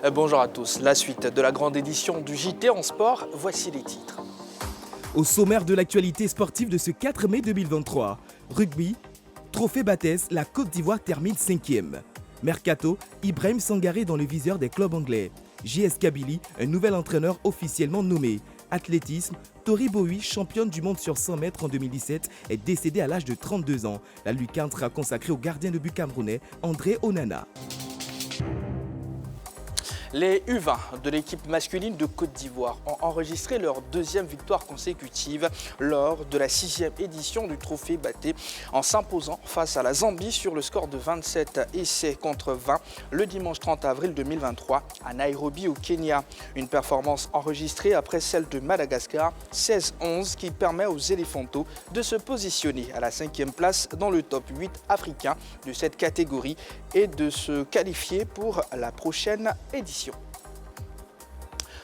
Bonjour à tous. La suite de la grande édition du JT en sport, voici les titres. Au sommaire de l'actualité sportive de ce 4 mai 2023, rugby, Trophée Bathès, la Côte d'Ivoire termine 5e. Mercato, Ibrahim Sangaré dans le viseur des clubs anglais. JS Kabylie, un nouvel entraîneur officiellement nommé. Athlétisme, Tori Bowie, championne du monde sur 100 mètres en 2017, est décédée à l'âge de 32 ans. La lucarne sera consacrée au gardien de but camerounais André Onana. Les U20 de l'équipe masculine de Côte d'Ivoire ont enregistré leur deuxième victoire consécutive lors de la 6e édition du Trophée Bathès en s'imposant face à la Zambie sur le score de 27 essais contre 20 le dimanche 30 avril 2023 à Nairobi au Kenya. Une performance enregistrée après celle de Madagascar 16-11 qui permet aux Éléphantos de se positionner à la 5e place dans le top 8 africain de cette catégorie et de se qualifier pour la prochaine édition.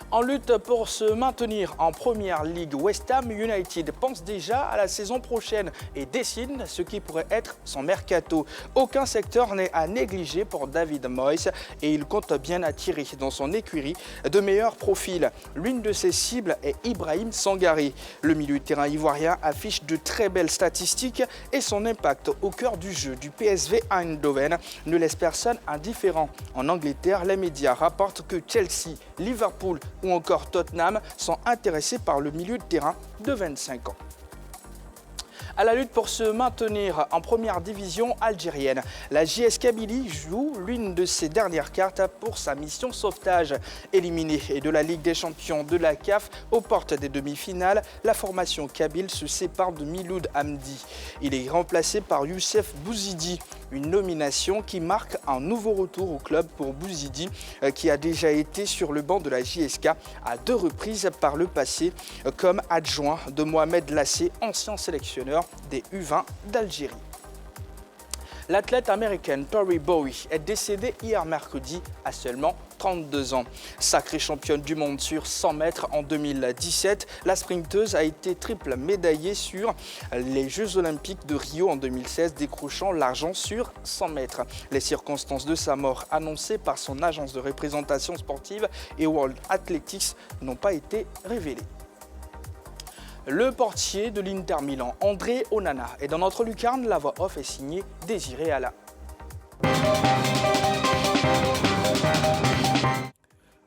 En lutte pour se maintenir en première ligue, West Ham United pense déjà à la saison prochaine et dessine ce qui pourrait être son mercato. Aucun secteur n'est à négliger pour David Moyes et il compte bien attirer dans son écurie de meilleurs profils. L'une de ses cibles est Ibrahim Sangaré. Le milieu de terrain ivoirien affiche de très belles statistiques et son impact au cœur du jeu du PSV Eindhoven ne laisse personne indifférent. En Angleterre, les médias rapportent que Chelsea, Liverpool ou encore Tottenham sont intéressés par le milieu de terrain de 25 ans. À la lutte pour se maintenir en première division algérienne, la JS Kabylie joue l'une de ses dernières cartes pour sa mission sauvetage. Éliminée de la Ligue des champions de la CAF aux portes des demi-finales, la formation kabyle se sépare de Miloud Hamdi. Il est remplacé par Youssef Bouzidi, une nomination qui marque un nouveau retour au club pour Bouzidi, qui a déjà été sur le banc de la JSK à 2 reprises par le passé, comme adjoint de Mohamed Lassé, ancien sélectionneur des U20 d'Algérie. L'athlète américaine Tori Bowie est décédée hier mercredi à seulement 32 ans. Sacrée championne du monde sur 100 mètres en 2017, la sprinteuse a été triple médaillée sur les Jeux Olympiques de Rio en 2016, décrochant l'argent sur 100 mètres. Les circonstances de sa mort annoncées par son agence de représentation sportive et World Athletics n'ont pas été révélées. Le portier de l'Inter Milan, André Onana, est dans notre lucarne. La voix off est signée Désiré Alla.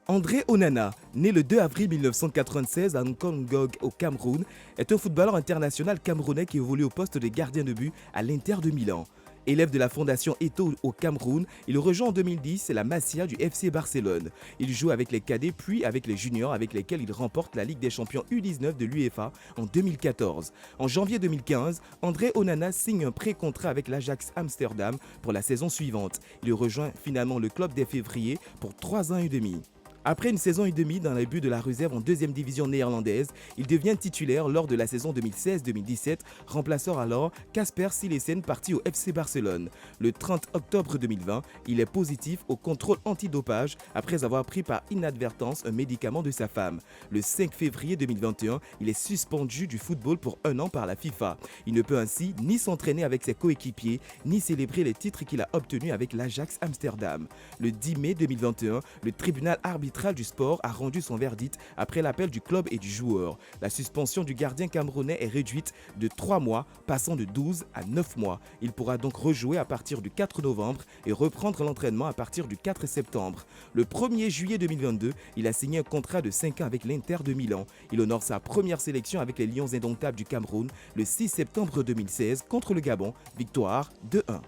André Onana, né le 2 avril 1996 à Nkongog au Cameroun, est un footballeur international camerounais qui évolue au poste de gardien de but à l'Inter de Milan. Élève de la fondation Eto'o au Cameroun, il rejoint en 2010 la Masia du FC Barcelone. Il joue avec les cadets puis avec les juniors avec lesquels il remporte la Ligue des champions U19 de l'UEFA en 2014. En janvier 2015, André Onana signe un pré-contrat avec l'Ajax Amsterdam pour la saison suivante. Il rejoint finalement le club dès février pour 3 ans et demi. Après une saison et demie dans les buts de la réserve en 2e division néerlandaise, il devient titulaire lors de la saison 2016-2017, remplaçant alors Casper Silesen parti au FC Barcelone. Le 30 octobre 2020, il est positif au contrôle antidopage après avoir pris par inadvertance un médicament de sa femme. Le 5 février 2021, il est suspendu du football pour 1 an par la FIFA. Il ne peut ainsi ni s'entraîner avec ses coéquipiers, ni célébrer les titres qu'il a obtenus avec l'Ajax Amsterdam. Le 10 mai 2021, le tribunal arbitral du sport a rendu son verdict après l'appel du club et du joueur. La suspension du gardien camerounais est réduite de 3 mois, passant de 12 à 9 mois. Il pourra donc rejouer à partir du 4 novembre et reprendre l'entraînement à partir du 4 septembre. Le 1er juillet 2022, il a signé un contrat de 5 ans avec l'Inter de Milan. Il honore sa première sélection avec les Lions indomptables du Cameroun le 6 septembre 2016 contre le Gabon, victoire 2-1.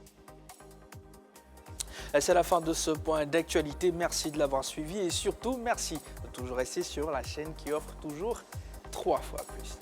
C'est la fin de ce point d'actualité. Merci de l'avoir suivi et surtout, merci de toujours rester sur la chaîne qui offre toujours 3 fois plus.